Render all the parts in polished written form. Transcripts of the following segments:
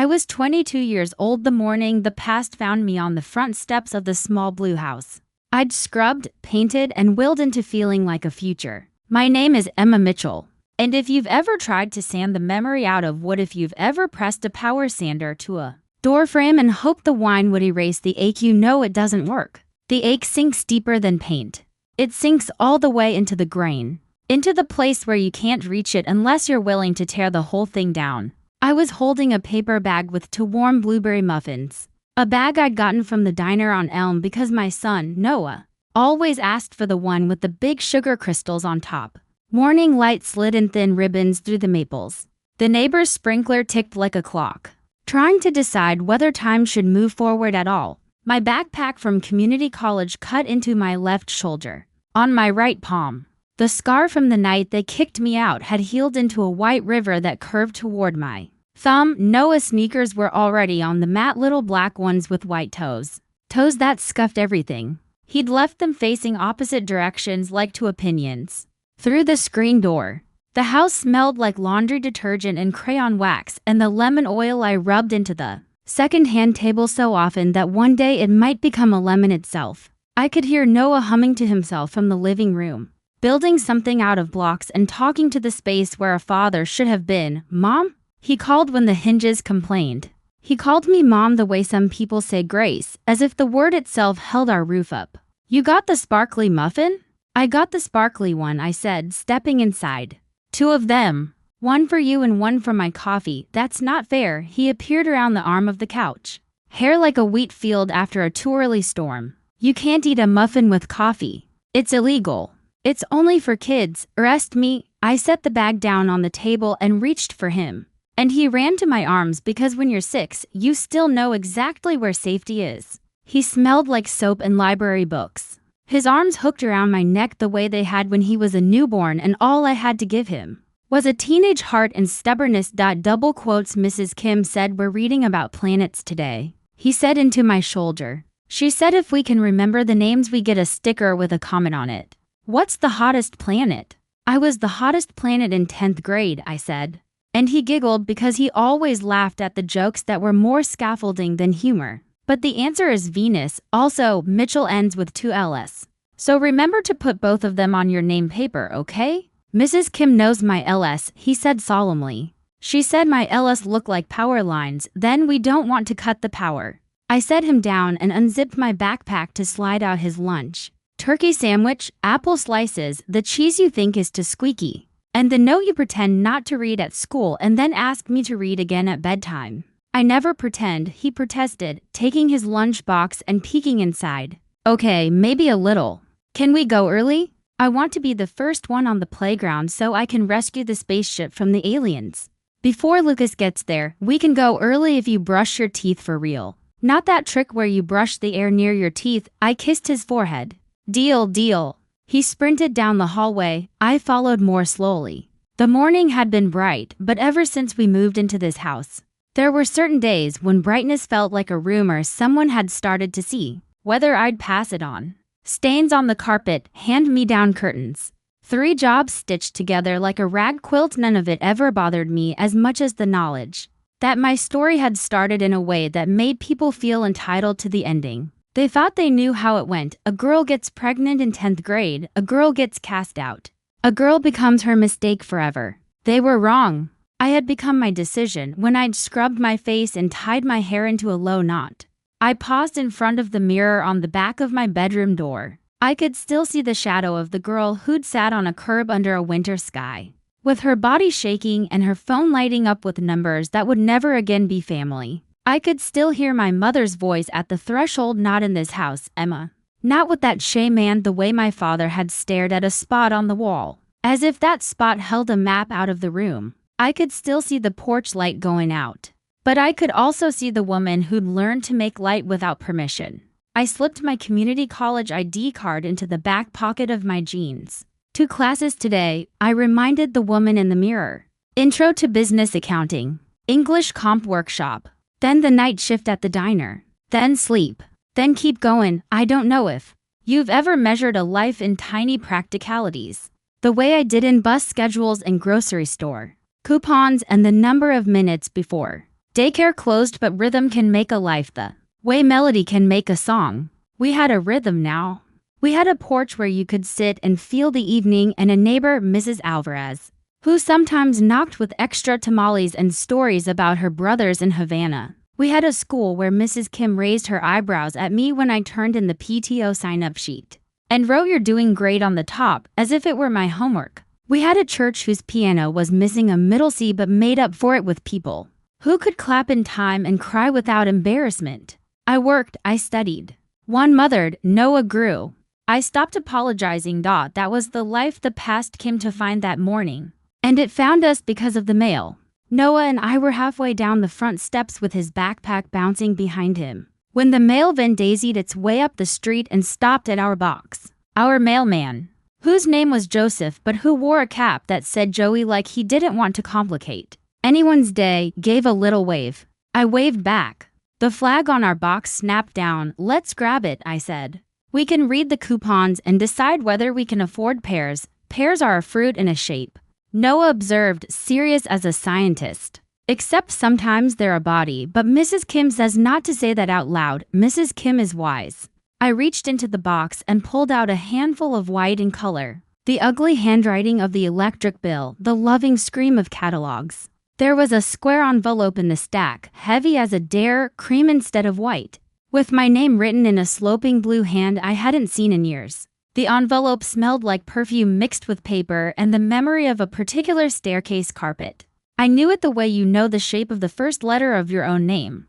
I was 22 years old the morning the past found me on the front steps of the small blue house. I'd scrubbed, painted, and willed into feeling like a future. My name is Emma Mitchell. And if you've ever tried to sand the memory out of wood, if you've ever pressed a power sander to a door frame and hoped the wine would erase the ache, you know it doesn't work. The ache sinks deeper than paint. It sinks all the way into the grain, into the place where you can't reach it unless you're willing to tear the whole thing down. I was holding a paper bag with 2 warm blueberry muffins. A bag I'd gotten from the diner on Elm because my son, Noah, always asked for the one with the big sugar crystals on top. Morning light slid in thin ribbons through the maples. The neighbor's sprinkler ticked like a clock, trying to decide whether time should move forward at all. My backpack from community college cut into my left shoulder. On my right palm, the scar from the night they kicked me out had healed into a white river that curved toward my thumb. Noah's sneakers were already on the mat, little black ones with white toes. Toes that scuffed everything. He'd left them facing opposite directions like 2 opinions. Through the screen door, the house smelled like laundry detergent and crayon wax and the lemon oil I rubbed into the second-hand table so often that one day it might become a lemon itself. I could hear Noah humming to himself from the living room, building something out of blocks and talking to the space where a father should have been. Mom? He called when the hinges complained. He called me Mom the way some people say grace, as if the word itself held our roof up. You got the sparkly muffin? I got the sparkly one, I said, stepping inside. 2 of them. One for you and one for my coffee. That's not fair. He appeared around the arm of the couch, hair like a wheat field after a too early storm. You can't eat a muffin with coffee. It's illegal. It's only for kids. Arrest me. I set the bag down on the table and reached for him. And he ran to my arms because when you're 6, you still know exactly where safety is. He smelled like soap and library books. His arms hooked around my neck the way they had when he was a newborn, and all I had to give him was a teenage heart and stubbornness. Double quotes. Mrs. Kim said we're reading about planets today. He said into my shoulder. She said if we can remember the names we get a sticker with a comment on it. What's the hottest planet? I was the hottest planet in 10th grade, I said. And he giggled because he always laughed at the jokes that were more scaffolding than humor. But the answer is Venus. Also, Mitchell ends with 2 Ls. So remember to put both of them on your name paper, okay? Mrs. Kim knows my LS, he said solemnly. She said my LS look like power lines, then we don't want to cut the power. I set him down and unzipped my backpack to slide out his lunch. Turkey sandwich, apple slices, the cheese you think is too squeaky, and the note you pretend not to read at school and then ask me to read again at bedtime. I never pretend, he protested, taking his lunchbox and peeking inside. Okay, maybe a little. Can we go early? I want to be the first one on the playground so I can rescue the spaceship from the aliens. Before Lucas gets there, we can go early if you brush your teeth for real. Not that trick where you brush the air near your teeth. I kissed his forehead. Deal, deal. He sprinted down the hallway. I followed more slowly. The morning had been bright, but ever since we moved into this house, there were certain days when brightness felt like a rumor someone had started to see, whether I'd pass it on. Stains on the carpet, hand-me-down curtains. 3 jobs stitched together like a rag quilt. None of it ever bothered me as much as the knowledge that my story had started in a way that made people feel entitled to the ending. They thought they knew how it went. A girl gets pregnant in 10th grade. A girl gets cast out. A girl becomes her mistake forever. They were wrong. I had become my decision when I'd scrubbed my face and tied my hair into a low knot. I paused in front of the mirror on the back of my bedroom door. I could still see the shadow of the girl who'd sat on a curb under a winter sky, with her body shaking and her phone lighting up with numbers that would never again be family. I could still hear my mother's voice at the threshold. Not in this house, Emma. Not with that Shay man. The way my father had stared at a spot on the wall, as if that spot held a map out of the room. I could still see the porch light going out, but I could also see the woman who'd learned to make light without permission. I slipped my community college ID card into the back pocket of my jeans. 2 classes today, I reminded the woman in the mirror. Intro to business accounting, English comp workshop, then the night shift at the diner, then sleep, then keep going. I don't know if you've ever measured a life in tiny practicalities, the way I did in bus schedules and grocery store coupons and the number of minutes before Daycare closed, but rhythm can make a life the way melody can make a song. We had a rhythm now. We had a porch where you could sit and feel the evening, and a neighbor, Mrs. Alvarez, who sometimes knocked with extra tamales and stories about her brothers in Havana. We had a school where Mrs. Kim raised her eyebrows at me when I turned in the PTO sign-up sheet and wrote "You're doing great" on the top as if it were my homework. We had a church whose piano was missing a middle C but made up for it with people who could clap in time and cry without embarrassment. I worked, I studied. One mothered, Noah grew. I stopped apologizing. That was the life the past came to find that morning. And it found us because of the mail. Noah and I were halfway down the front steps with his backpack bouncing behind him when the mail van daisied its way up the street and stopped at our box. Our mailman, whose name was Joseph but who wore a cap that said Joey like he didn't want to complicate anyone's day, gave a little wave. I waved back. The flag on our box snapped down. "Let's grab it," I said. "We can read the coupons and decide whether we can afford pears. Pears are a fruit in a shape," Noah observed, serious as a scientist. "Except sometimes they're a body, but Mrs. Kim says not to say that out loud. Mrs. Kim is wise." I reached into the box and pulled out a handful of white in color. The ugly handwriting of the electric bill, the loving scream of catalogs. There was a square envelope in the stack, heavy as a dare, cream instead of white, with my name written in a sloping blue hand I hadn't seen in years. The envelope smelled like perfume mixed with paper and the memory of a particular staircase carpet. I knew it the way you know the shape of the first letter of your own name.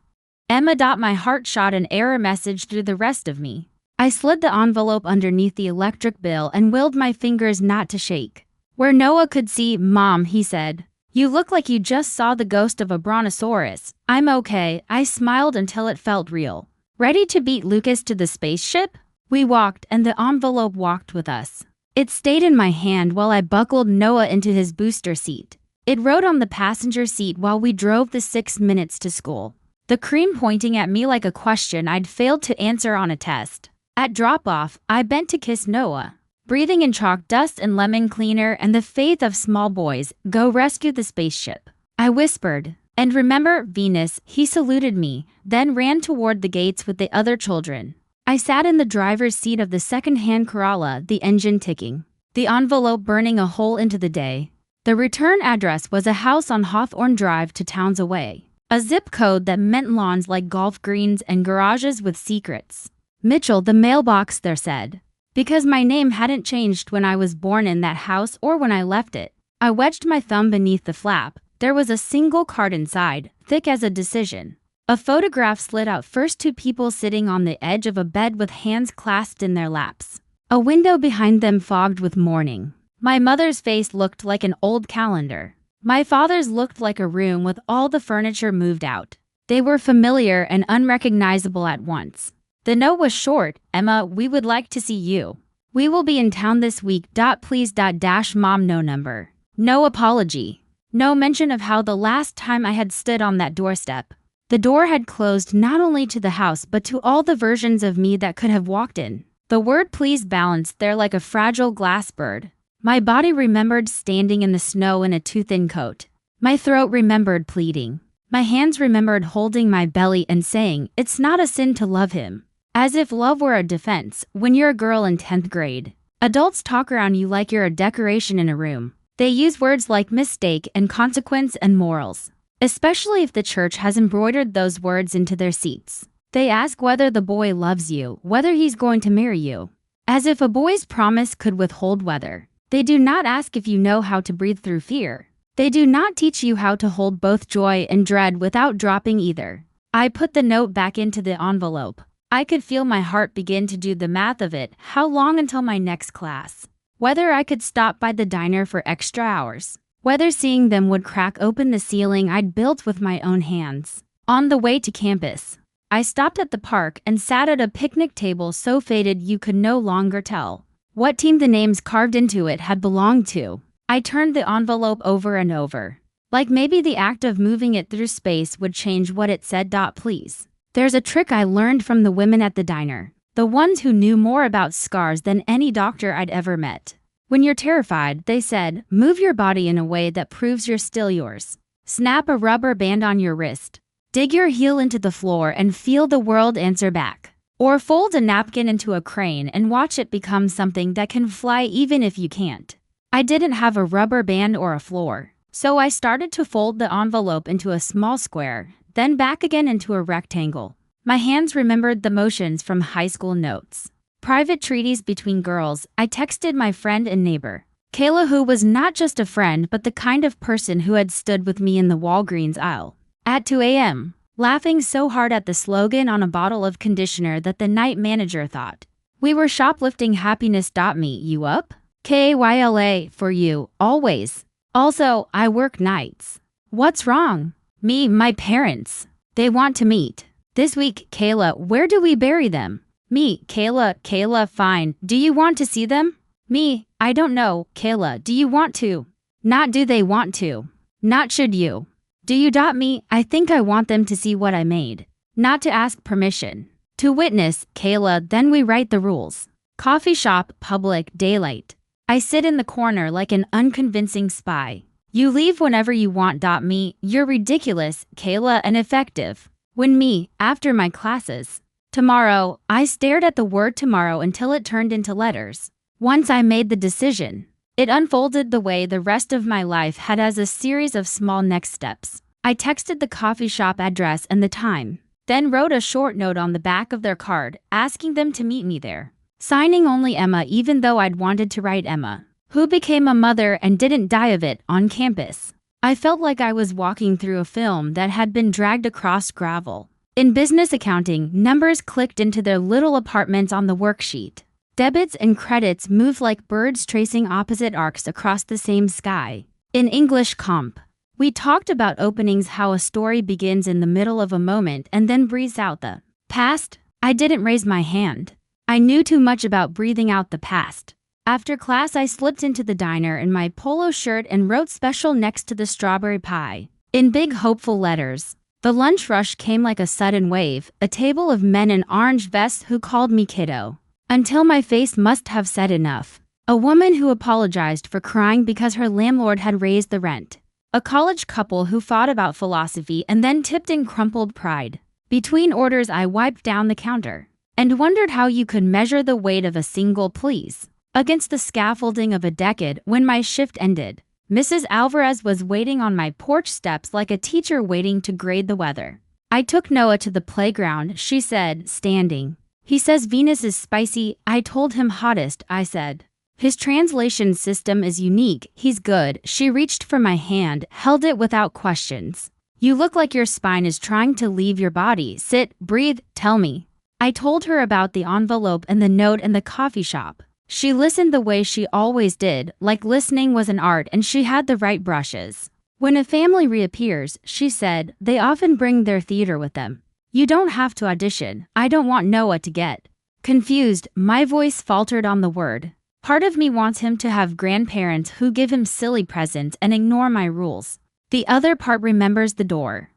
Emma. My heart shot an error message through the rest of me. I slid the envelope underneath the electric bill and willed my fingers not to shake. Where Noah could see, "Mom," he said, "you look like you just saw the ghost of a brontosaurus." "I'm okay," I smiled until it felt real. "Ready to beat Lucas to the spaceship?" We walked, and the envelope walked with us. It stayed in my hand while I buckled Noah into his booster seat. It rode on the passenger seat while we drove the 6 minutes to school, the cream pointing at me like a question I'd failed to answer on a test. At drop-off, I bent to kiss Noah, breathing in chalk dust and lemon cleaner and the faith of small boys. "Go rescue the spaceship," I whispered. "And remember, Venus." He saluted me, then ran toward the gates with the other children. I sat in the driver's seat of the second-hand Corolla, the engine ticking, the envelope burning a hole into the day. The return address was a house on Hawthorne Drive 2 towns away, a zip code that meant lawns like golf greens and garages with secrets. Mitchell, the mailbox there said, because my name hadn't changed when I was born in that house or when I left it. I wedged my thumb beneath the flap. There was a single card inside, thick as a decision. A photograph slid out first, 2 people sitting on the edge of a bed with hands clasped in their laps. A window behind them fogged with morning. My mother's face looked like an old calendar. My father's looked like a room with all the furniture moved out. They were familiar and unrecognizable at once. The note was short. "Emma, we would like to see you. We will be in town this week. Please. Mom." No number. No apology. No mention of how the last time I had stood on that doorstep, the door had closed not only to the house but to all the versions of me that could have walked in. The word "please" balanced there like a fragile glass bird. My body remembered standing in the snow in a too-thin coat. My throat remembered pleading. My hands remembered holding my belly and saying, "It's not a sin to love him." As if love were a defense when you're a girl in 10th grade. Adults talk around you like you're a decoration in a room. They use words like mistake and consequence and morals, especially if the church has embroidered those words into their seats. They ask whether the boy loves you, whether he's going to marry you, as if a boy's promise could withhold whether. They do not ask if you know how to breathe through fear. They do not teach you how to hold both joy and dread without dropping either. I put the note back into the envelope. I could feel my heart begin to do the math of it. How long until my next class? Whether I could stop by the diner for extra hours. Whether seeing them would crack open the ceiling I'd built with my own hands. On the way to campus, I stopped at the park and sat at a picnic table so faded you could no longer tell what team the names carved into it had belonged to. I turned the envelope over and over, like maybe the act of moving it through space would change what it said. Please. There's a trick I learned from the women at the diner, the ones who knew more about scars than any doctor I'd ever met. When you're terrified, they said, move your body in a way that proves you're still yours. Snap a rubber band on your wrist. Dig your heel into the floor and feel the world answer back. Or fold a napkin into a crane and watch it become something that can fly even if you can't. I didn't have a rubber band or a floor, so I started to fold the envelope into a small square, then back again into a rectangle. My hands remembered the motions from high school notes. Private treaties between girls. I texted my friend and neighbor, Kayla, who was not just a friend but the kind of person who had stood with me in the Walgreens aisle at 2 a.m., laughing so hard at the slogan on a bottle of conditioner that the night manager thought we were shoplifting happiness. Me, you up? KYLA for you, always. Also, I work nights. What's wrong? Me, my parents. They want to meet. This week. Kayla, where do we bury them? Me, Kayla, fine. Do you want to see them? Me, I don't know. Kayla, do you want to? Not do they want to. Not should you. Do you? Me, I think I want them to see what I made. Not to ask permission. To witness. Kayla, then we write the rules. Coffee shop, public, daylight. I sit in the corner like an unconvincing spy. You leave whenever you want. Me, you're ridiculous, Kayla, and effective. When me, after my classes. Tomorrow, I stared at the word tomorrow until it turned into letters. Once I made the decision, it unfolded the way the rest of my life had as a series of small next steps. I texted the coffee shop address and the time, then wrote a short note on the back of their card asking them to meet me there. Signing only Emma, even though I'd wanted to write Emma, who became a mother and didn't die of it on campus. I felt like I was walking through a film that had been dragged across gravel. In business accounting, numbers clicked into their little apartments on the worksheet. Debits and credits moved like birds tracing opposite arcs across the same sky. In English comp, we talked about openings, how a story begins in the middle of a moment and then breathes out the past. I didn't raise my hand. I knew too much about breathing out the past. After class, I slipped into the diner in my polo shirt and wrote special next to the strawberry pie in big hopeful letters. The lunch rush came like a sudden wave, a table of men in orange vests who called me kiddo. Until my face must have said enough. A woman who apologized for crying because her landlord had raised the rent. A college couple who fought about philosophy and then tipped in crumpled pride. Between orders, I wiped down the counter and wondered how you could measure the weight of a single please against the scaffolding of a decade. When my shift ended, Mrs. Alvarez was waiting on my porch steps like a teacher waiting to grade the weather. I took Noah to the playground, she said, standing. He says Venus is spicy. I told him hottest, I said. His translation system is unique. He's good. She reached for my hand, held it without questions. You look like your spine is trying to leave your body. Sit, breathe, tell me. I told her about the envelope and the note and the coffee shop. She listened the way she always did, like listening was an art and she had the right brushes. When a family reappears, she said, they often bring their theater with them. You don't have to audition. I don't want Noah to get confused. My voice faltered on the word. Part of me wants him to have grandparents who give him silly presents and ignore my rules. The other part remembers the door.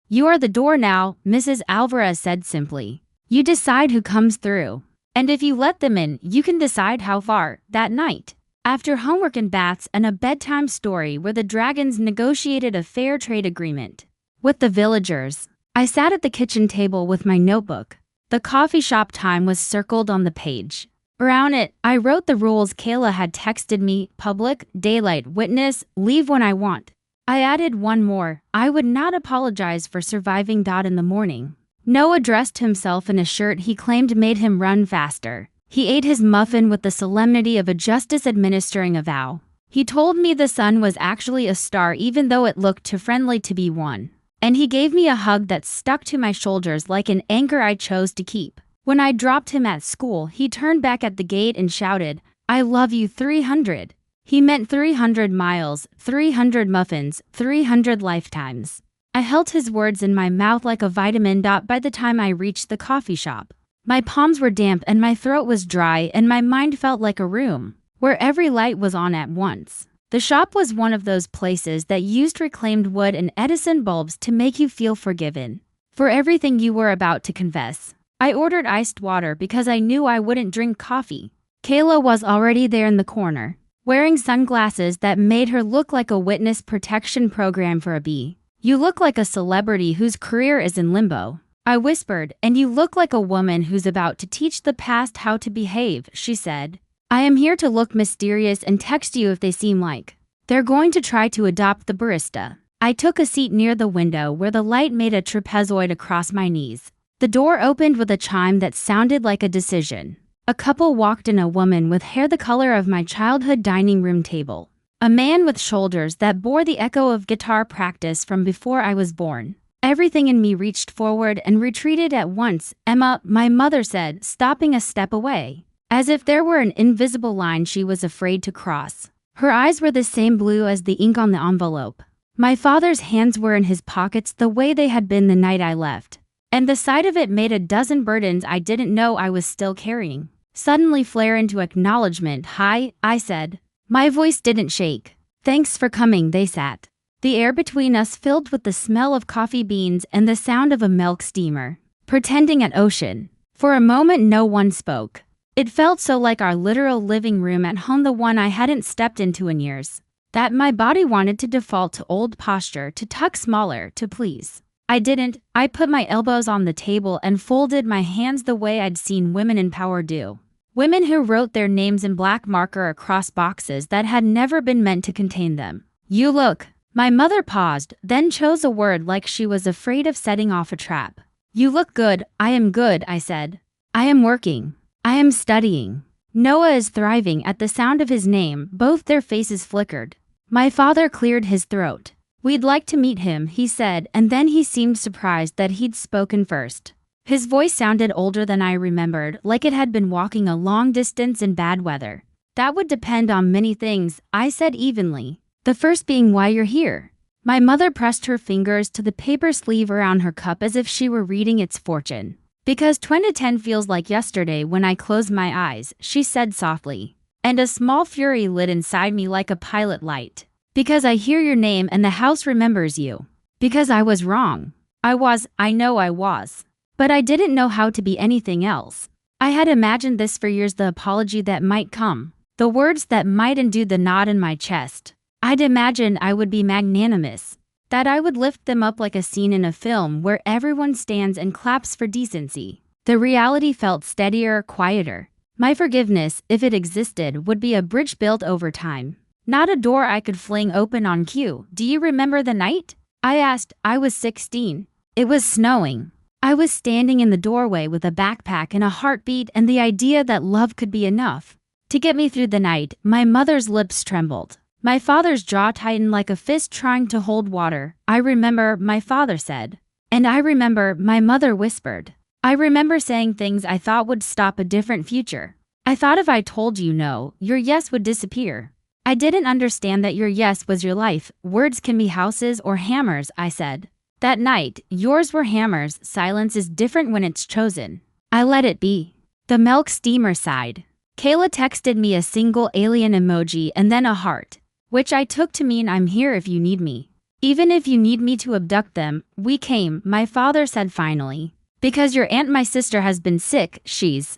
You are the door now, Mrs. Alvarez said simply. You decide who comes through. And if you let them in, you can decide how far. That night, after homework and baths and a bedtime story where the dragons negotiated a fair trade agreement with the villagers, I sat at the kitchen table with my notebook. The coffee shop time was circled on the page. Around it, I wrote the rules Kayla had texted me: public, daylight, witness, leave when I want. I added one more: I would not apologize for surviving. In the morning, Noah dressed himself in a shirt he claimed made him run faster. He ate his muffin with the solemnity of a justice administering a vow. He told me the sun was actually a star even though it looked too friendly to be one. And he gave me a hug that stuck to my shoulders like an anchor I chose to keep. When I dropped him at school, he turned back at the gate and shouted, I love you 300. He meant 300 miles, 300 muffins, 300 lifetimes. I held his words in my mouth like a vitamin. By the time I reached the coffee shop, my palms were damp and my throat was dry and my mind felt like a room where every light was on at once. The shop was one of those places that used reclaimed wood and Edison bulbs to make you feel forgiven for everything you were about to confess. I ordered iced water because I knew I wouldn't drink coffee. Kayla was already there in the corner, wearing sunglasses that made her look like a witness protection program for a bee. You look like a celebrity whose career is in limbo. I whispered, and you look like a woman who's about to teach the past how to behave, she said. I am here to look mysterious and text you if they seem like they're going to try to adopt the barista. I took a seat near the window where the light made a trapezoid across my knees. The door opened with a chime that sounded like a decision. A couple walked in, a woman with hair the color of my childhood dining room table. A man with shoulders that bore the echo of guitar practice from before I was born. Everything in me reached forward and retreated at once. Emma, my mother said, stopping a step away. As if there were an invisible line she was afraid to cross. Her eyes were the same blue as the ink on the envelope. My father's hands were in his pockets the way they had been the night I left. And the sight of it made a dozen burdens I didn't know I was still carrying suddenly flare into acknowledgement. Hi, I said. My voice didn't shake. Thanks for coming, they sat. The air between us filled with the smell of coffee beans and the sound of a milk steamer, pretending at ocean. For a moment no one spoke. It felt so like our literal living room at home, the one I hadn't stepped into in years, that my body wanted to default to old posture, to tuck smaller, to please. I didn't. I put my elbows on the table and folded my hands the way I'd seen women in power do. Women who wrote their names in black marker across boxes that had never been meant to contain them. You look. My mother paused, then chose a word like she was afraid of setting off a trap. You look good. I am good, I said. I am working. I am studying. Noah is thriving. At the sound of his name, both their faces flickered. My father cleared his throat. We'd like to meet him, he said, and then he seemed surprised that he'd spoken first. His voice sounded older than I remembered, like it had been walking a long distance in bad weather. That would depend on many things, I said evenly. The first being why you're here. My mother pressed her fingers to the paper sleeve around her cup as if she were reading its fortune. Because 2010 feels like yesterday when I close my eyes, she said softly. And a small fury lit inside me like a pilot light. Because I hear your name and the house remembers you. Because I was wrong. I know I was. But I didn't know how to be anything else. I had imagined this for years, the apology that might come. The words that might undo the knot in my chest. I'd imagined I would be magnanimous. That I would lift them up like a scene in a film where everyone stands and claps for decency. The reality felt steadier, quieter. My forgiveness, if it existed, would be a bridge built over time. Not a door I could fling open on cue. Do you remember the night? I asked. I was 16. It was snowing. I was standing in the doorway with a backpack and a heartbeat and the idea that love could be enough to get me through the night. My mother's lips trembled. My father's jaw tightened like a fist trying to hold water. I remember, my father said. And I remember, my mother whispered. I remember saying things I thought would stop a different future. I thought if I told you no, your yes would disappear. I didn't understand that your yes was your life. Words can be houses or hammers, I said. That night, yours were hammers. Silence is different when it's chosen. I let it be. The milk steamer sighed. Kayla texted me a single alien emoji and then a heart, which I took to mean I'm here if you need me. Even if you need me to abduct them. We came, my father said finally. Because your aunt, my sister, has been sick. She's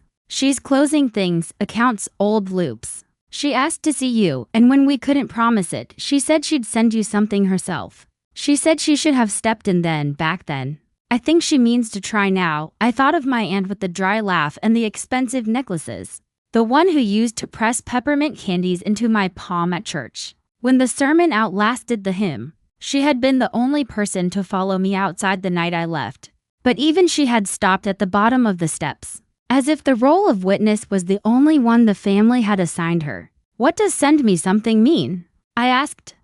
closing things, accounts, old loops. She asked to see you, and when we couldn't promise it, she said she'd send you something herself. She said she should have stepped in back then. I think she means to try now. I thought of my aunt with the dry laugh and the expensive necklaces. The one who used to press peppermint candies into my palm at church. When the sermon outlasted the hymn, she had been the only person to follow me outside the night I left. But even she had stopped at the bottom of the steps. As if the role of witness was the only one the family had assigned her. What does send me something mean? I asked.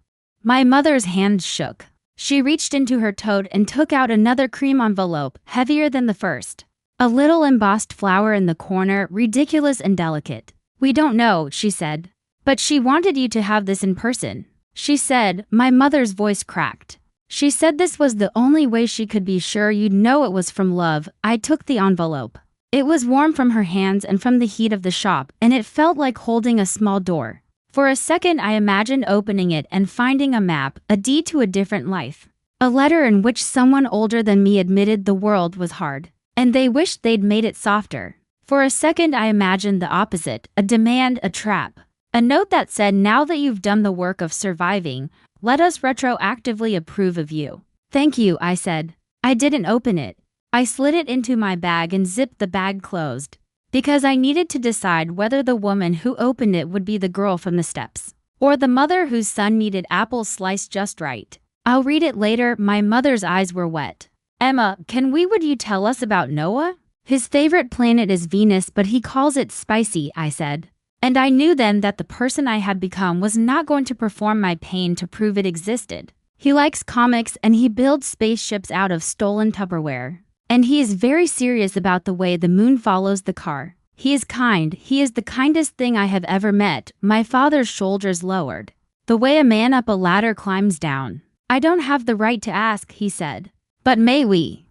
My mother's hand shook. She reached into her tote and took out another cream envelope, heavier than the first. A little embossed flower in the corner, ridiculous and delicate. We don't know, she said. But she wanted you to have this in person. She said, my mother's voice cracked. She said this was the only way she could be sure you'd know it was from love. I took the envelope. It was warm from her hands and from the heat of the shop, and it felt like holding a small door. For a second I imagined opening it and finding a map, a deed to a different life. A letter in which someone older than me admitted the world was hard, and they wished they'd made it softer. For a second I imagined the opposite, a demand, a trap. A note that said, now that you've done the work of surviving, let us retroactively approve of you. Thank you, I said. I didn't open it. I slid it into my bag and zipped the bag closed, because I needed to decide whether the woman who opened it would be the girl from the steps, or the mother whose son needed apples sliced just right. I'll read it later. My mother's eyes were wet. Emma, would you tell us about Noah? His favorite planet is Venus, but he calls it spicy, I said. And I knew then that the person I had become was not going to perform my pain to prove it existed. He likes comics and he builds spaceships out of stolen Tupperware. And he is very serious about the way the moon follows the car. He is kind. He is the kindest thing I have ever met. My father's shoulders lowered. The way a man up a ladder climbs down. I don't have the right to ask, he said. But may we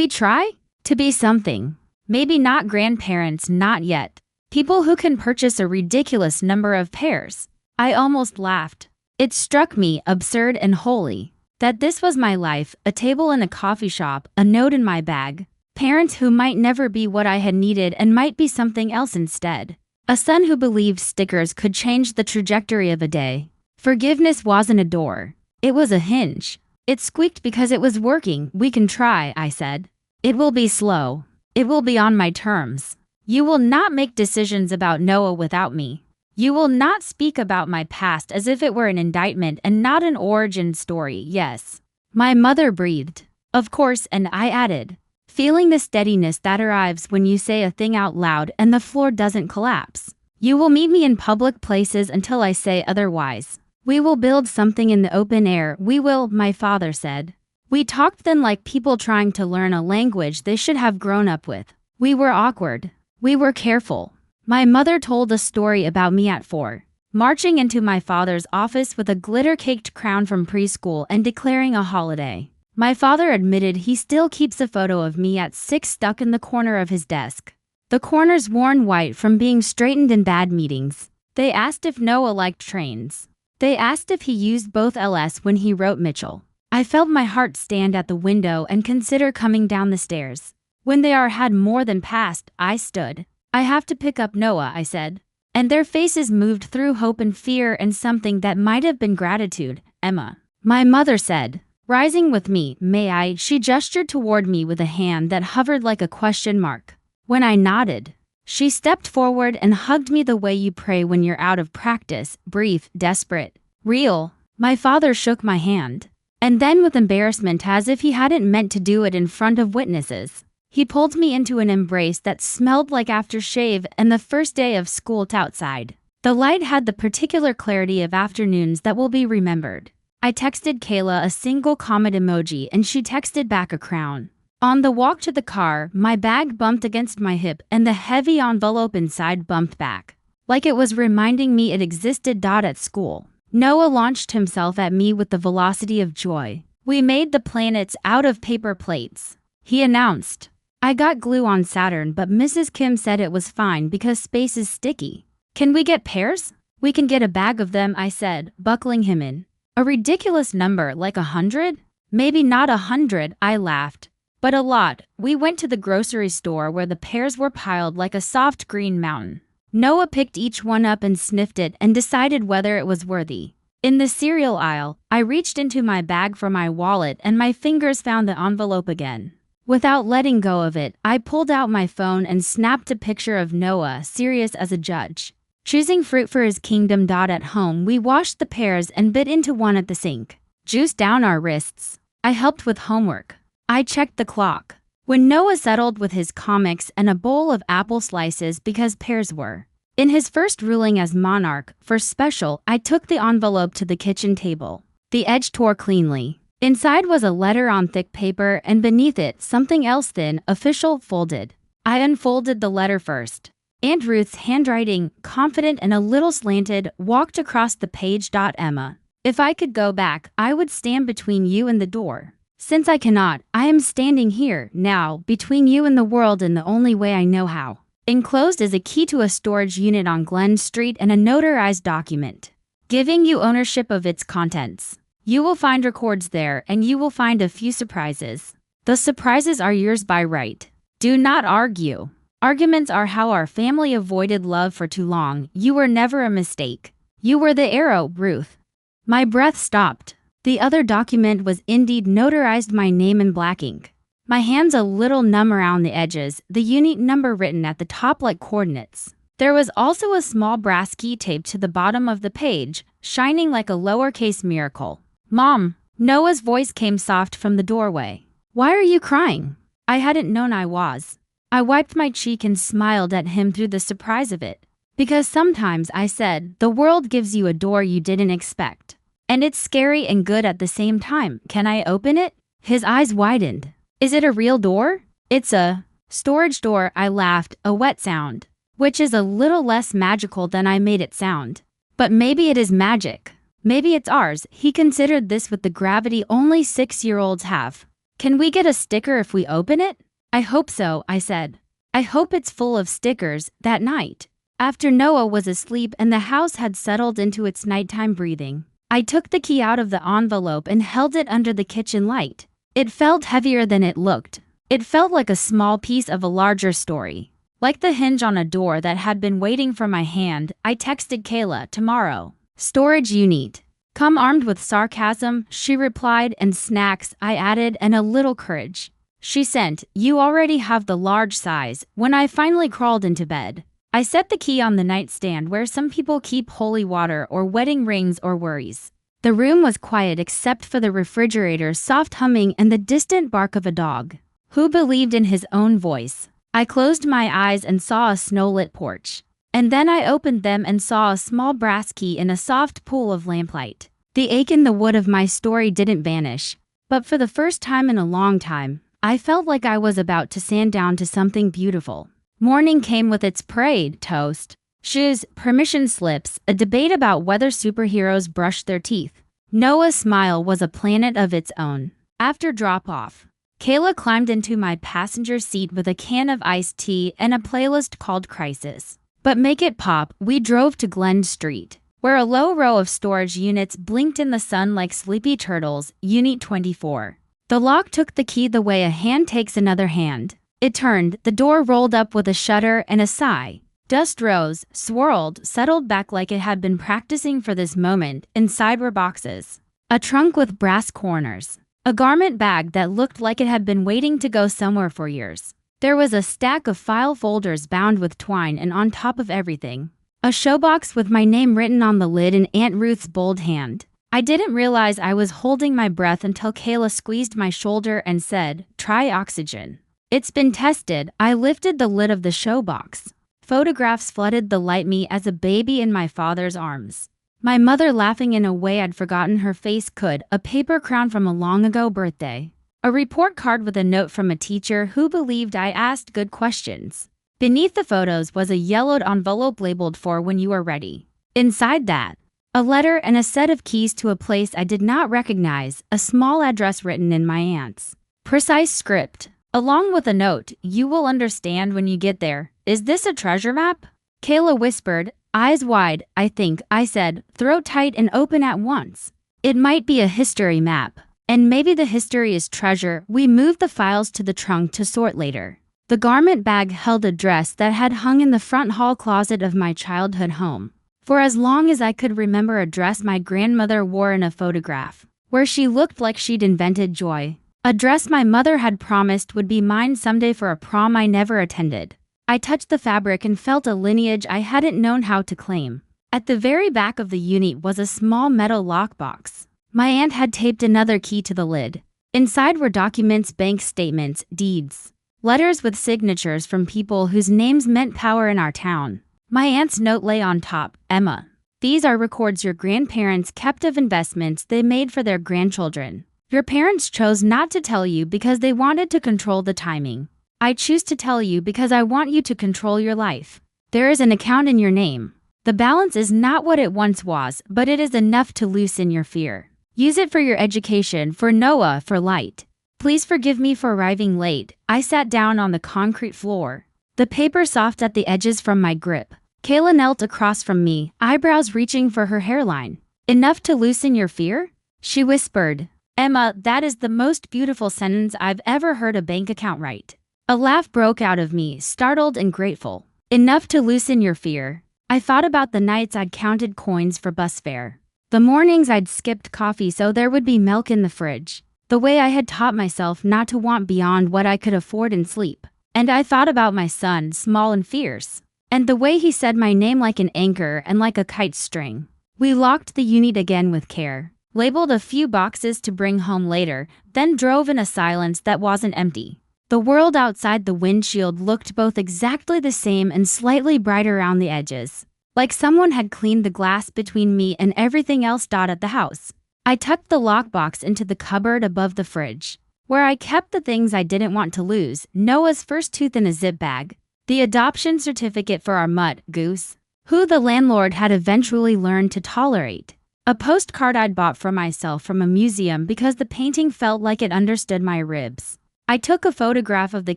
try? To be something. Maybe not grandparents, not yet. People who can purchase a ridiculous number of pairs. I almost laughed. It struck me, absurd and holy, that this was my life, a table in a coffee shop, a note in my bag, parents who might never be what I had needed and might be something else instead, a son who believed stickers could change the trajectory of a day. Forgiveness wasn't a door. It was a hinge. It squeaked because it was working. We can try, I said. It will be slow. It will be on my terms. You will not make decisions about Noah without me. You will not speak about my past as if it were an indictment and not an origin story, yes. My mother breathed. Of course, and I added, feeling the steadiness that arrives when you say a thing out loud and the floor doesn't collapse. You will meet me in public places until I say otherwise. We will build something in the open air. We will, my father said. We talked then like people trying to learn a language they should have grown up with. We were awkward. We were careful. My mother told a story about me at 4, marching into my father's office with a glitter-caked crown from preschool and declaring a holiday. My father admitted he still keeps a photo of me at 6 stuck in the corner of his desk. The corner's worn white from being straightened in bad meetings. They asked if Noah liked trains. They asked if he used both LS when he wrote Mitchell. I felt my heart stand at the window and consider coming down the stairs. When they had more than passed, I stood. I have to pick up Noah, I said. And their faces moved through hope and fear and something that might have been gratitude. Emma. My mother said, rising with me, may I? She gestured toward me with a hand that hovered like a question mark. When I nodded, she stepped forward and hugged me the way you pray when you're out of practice, brief, desperate, real. My father shook my hand. And then with embarrassment as if he hadn't meant to do it in front of witnesses, he pulled me into an embrace that smelled like aftershave and the first day of school outside. The light had the particular clarity of afternoons that will be remembered. I texted Kayla a single comet emoji and she texted back a crown. On the walk to the car, my bag bumped against my hip and the heavy envelope inside bumped back, like it was reminding me it existed. At school, Noah launched himself at me with the velocity of joy. We made the planets out of paper plates, he announced. I got glue on Saturn, but Mrs. Kim said it was fine because space is sticky. Can we get pairs? We can get a bag of them, I said, buckling him in. A ridiculous number, like 100? Maybe not 100, I laughed. But a lot. We went to the grocery store where the pairs were piled like a soft green mountain. Noah picked each one up and sniffed it and decided whether it was worthy. In the cereal aisle, I reached into my bag for my wallet and my fingers found the envelope again. Without letting go of it, I pulled out my phone and snapped a picture of Noah, serious as a judge, choosing fruit for his kingdom. At home, we washed the pears and bit into one at the sink, juiced down our wrists. I helped with homework. I checked the clock. When Noah settled with his comics and a bowl of apple slices because pears were in his first ruling as monarch, for special, I took the envelope to the kitchen table. The edge tore cleanly. Inside was a letter on thick paper and beneath it something else thin, official, folded. I unfolded the letter first. Aunt Ruth's handwriting, confident and a little slanted, walked across the page. Emma, if I could go back, I would stand between you and the door. Since I cannot, I am standing here, now, between you and the world in the only way I know how. Enclosed is a key to a storage unit on Glen Street and a notarized document, giving you ownership of its contents. You will find records there and you will find a few surprises. The surprises are yours by right. Do not argue. Arguments are how our family avoided love for too long. You were never a mistake. You were the arrow, Ruth. My breath stopped. The other document was indeed notarized, my name in black ink. My hands a little numb around the edges, the unique number written at the top like coordinates. There was also a small brass key taped to the bottom of the page, shining like a lowercase miracle. Mom, Noah's voice came soft from the doorway. Why are you crying? I hadn't known I was. I wiped my cheek and smiled at him through the surprise of it. Because sometimes, I said, the world gives you a door you didn't expect. And it's scary and good at the same time. Can I open it? His eyes widened. Is it a real door? It's a storage door, I laughed, a wet sound, which is a little less magical than I made it sound. But maybe it is magic. Maybe it's ours. He considered this with the gravity only 6-year-olds have. Can we get a sticker if we open it? I hope so, I said. I hope it's full of stickers. That night, after Noah was asleep and the house had settled into its nighttime breathing, I took the key out of the envelope and held it under the kitchen light. It felt heavier than it looked. It felt like a small piece of a larger story. Like the hinge on a door that had been waiting for my hand, I texted Kayla, tomorrow. Storage unit. Come armed with sarcasm, she replied, and snacks, I added, and a little courage. She sent, you already have the large size. When I finally crawled into bed, I set the key on the nightstand where some people keep holy water or wedding rings or worries. The room was quiet except for the refrigerator's soft humming and the distant bark of a dog, who believed in his own voice. I closed my eyes and saw a snow-lit porch. And then I opened them and saw a small brass key in a soft pool of lamplight. The ache in the wood of my story didn't vanish, but for the first time in a long time, I felt like I was about to sand down to something beautiful. Morning came with its parade, toast, shoes, permission slips, a debate about whether superheroes brushed their teeth. Noah's smile was a planet of its own. After drop-off, Kayla climbed into my passenger seat with a can of iced tea and a playlist called Crisis. But make it pop, we drove to Glen Street, where a low row of storage units blinked in the sun like sleepy turtles, Unit 24. The lock took the key the way a hand takes another hand. It turned, the door rolled up with a shudder and a sigh. Dust rose, swirled, settled back like it had been practicing for this moment. Inside were boxes. A trunk with brass corners. A garment bag that looked like it had been waiting to go somewhere for years. There was a stack of file folders bound with twine, and on top of everything, a showbox with my name written on the lid in Aunt Ruth's bold hand. I didn't realize I was holding my breath until Kayla squeezed my shoulder and said, try oxygen. It's been tested. I lifted the lid of the showbox. Photographs flooded the light me as a baby in my father's arms. My mother laughing in a way I'd forgotten her face could, a paper crown from a long ago birthday. A report card with a note from a teacher who believed I asked good questions. Beneath the photos was a yellowed envelope labeled for when you are ready. Inside that, a letter and a set of keys to a place I did not recognize, a small address written in my aunt's precise script, along with a note, you will understand when you get there. Is this a treasure map? Kayla whispered, eyes wide, I think, I said, throat tight and open at once. It might be a history map. And maybe the history is treasure. We moved the files to the trunk to sort later. The garment bag held a dress that had hung in the front hall closet of my childhood home. For as long as I could remember, a dress my grandmother wore in a photograph, where she looked like she'd invented joy. A dress my mother had promised would be mine someday for a prom I never attended. I touched the fabric and felt a lineage I hadn't known how to claim. At the very back of the unit was a small metal lockbox. My aunt had taped another key to the lid. Inside were documents, bank statements, deeds, letters with signatures from people whose names meant power in our town. My aunt's note lay on top. Emma, these are records your grandparents kept of investments they made for their grandchildren. Your parents chose not to tell you because they wanted to control the timing. I choose to tell you because I want you to control your life. There is an account in your name. The balance is not what it once was, but it is enough to loosen your fear. Use it for your education, for Noah, for light. Please forgive me for arriving late. I sat down on the concrete floor, the paper soft at the edges from my grip. Kayla knelt across from me, eyebrows reaching for her hairline. Enough to loosen your fear? She whispered. Emma, that is the most beautiful sentence I've ever heard a bank account write. A laugh broke out of me, startled and grateful. Enough to loosen your fear. I thought about the nights I'd counted coins for bus fare. The mornings I'd skipped coffee so there would be milk in the fridge. The way I had taught myself not to want beyond what I could afford in sleep. And I thought about my son, small and fierce. And the way he said my name like an anchor and like a kite string. We locked the unit again with care, labeled a few boxes to bring home later, then drove in a silence that wasn't empty. The world outside the windshield looked both exactly the same and slightly brighter around the edges. Like someone had cleaned the glass between me and everything else at the house. I tucked the lockbox into the cupboard above the fridge, where I kept the things I didn't want to lose, Noah's first tooth in a zip bag, the adoption certificate for our mutt, Goose, who the landlord had eventually learned to tolerate, a postcard I'd bought for myself from a museum because the painting felt like it understood my ribs. I took a photograph of the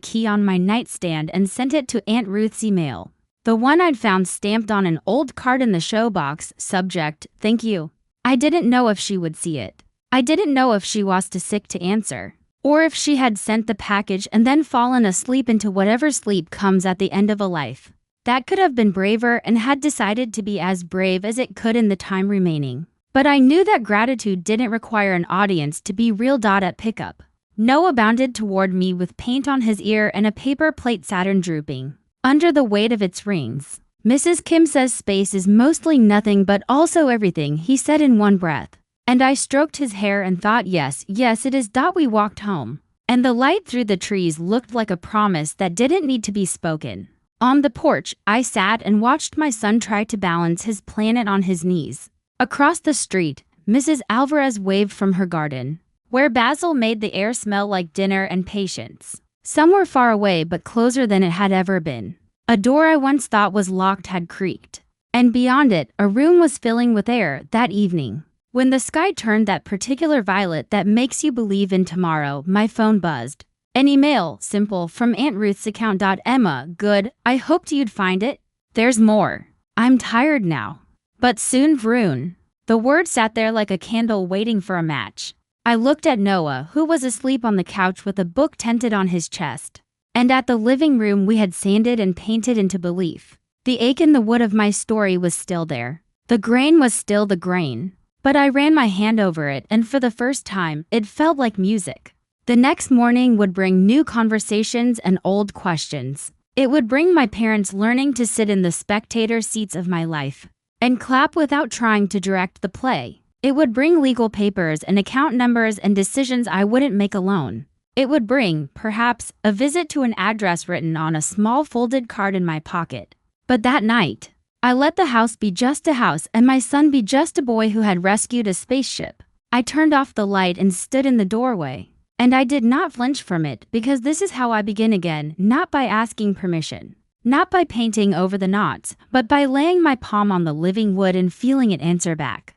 key on my nightstand and sent it to Aunt Ruth's email. The one I'd found stamped on an old card in the show box, subject, thank you. I didn't know if she would see it. I didn't know if she was too sick to answer, or if she had sent the package and then fallen asleep into whatever sleep comes at the end of a life. That could have been braver and had decided to be as brave as it could in the time remaining. But I knew that gratitude didn't require an audience to be real. At pickup, Noah bounded toward me with paint on his ear and a paper plate Saturn drooping under the weight of its rings. Mrs. Kim says space is mostly nothing but also everything, he said in one breath. And I stroked his hair and thought, yes, it is. We walked home, and the light through the trees looked like a promise that didn't need to be spoken. On the porch, I sat and watched my son try to balance his planet on his knees. Across the street, Mrs. Alvarez waved from her garden, where basil made the air smell like dinner and patience. Some were far away but closer than it had ever been. A door I once thought was locked had creaked, and beyond it, a room was filling with air that evening. When the sky turned that particular violet that makes you believe in tomorrow, my phone buzzed. An email, simple, from Aunt Ruth's account. Emma, good, I hoped you'd find it. There's more. I'm tired now. But soon, Vroon. The word sat there like a candle waiting for a match. I looked at Noah, who was asleep on the couch with a book tented on his chest, and at the living room we had sanded and painted into belief. The ache in the wood of my story was still there. The grain was still the grain. But I ran my hand over it, and for the first time, it felt like music. The next morning would bring new conversations and old questions. It would bring my parents learning to sit in the spectator seats of my life and clap without trying to direct the play. It would bring legal papers and account numbers and decisions I wouldn't make alone. It would bring, perhaps, a visit to an address written on a small folded card in my pocket. But that night, I let the house be just a house and my son be just a boy who had rescued a spaceship. I turned off the light and stood in the doorway. And I did not flinch from it because this is how I begin again, not by asking permission, not by painting over the knots, but by laying my palm on the living wood and feeling it answer back.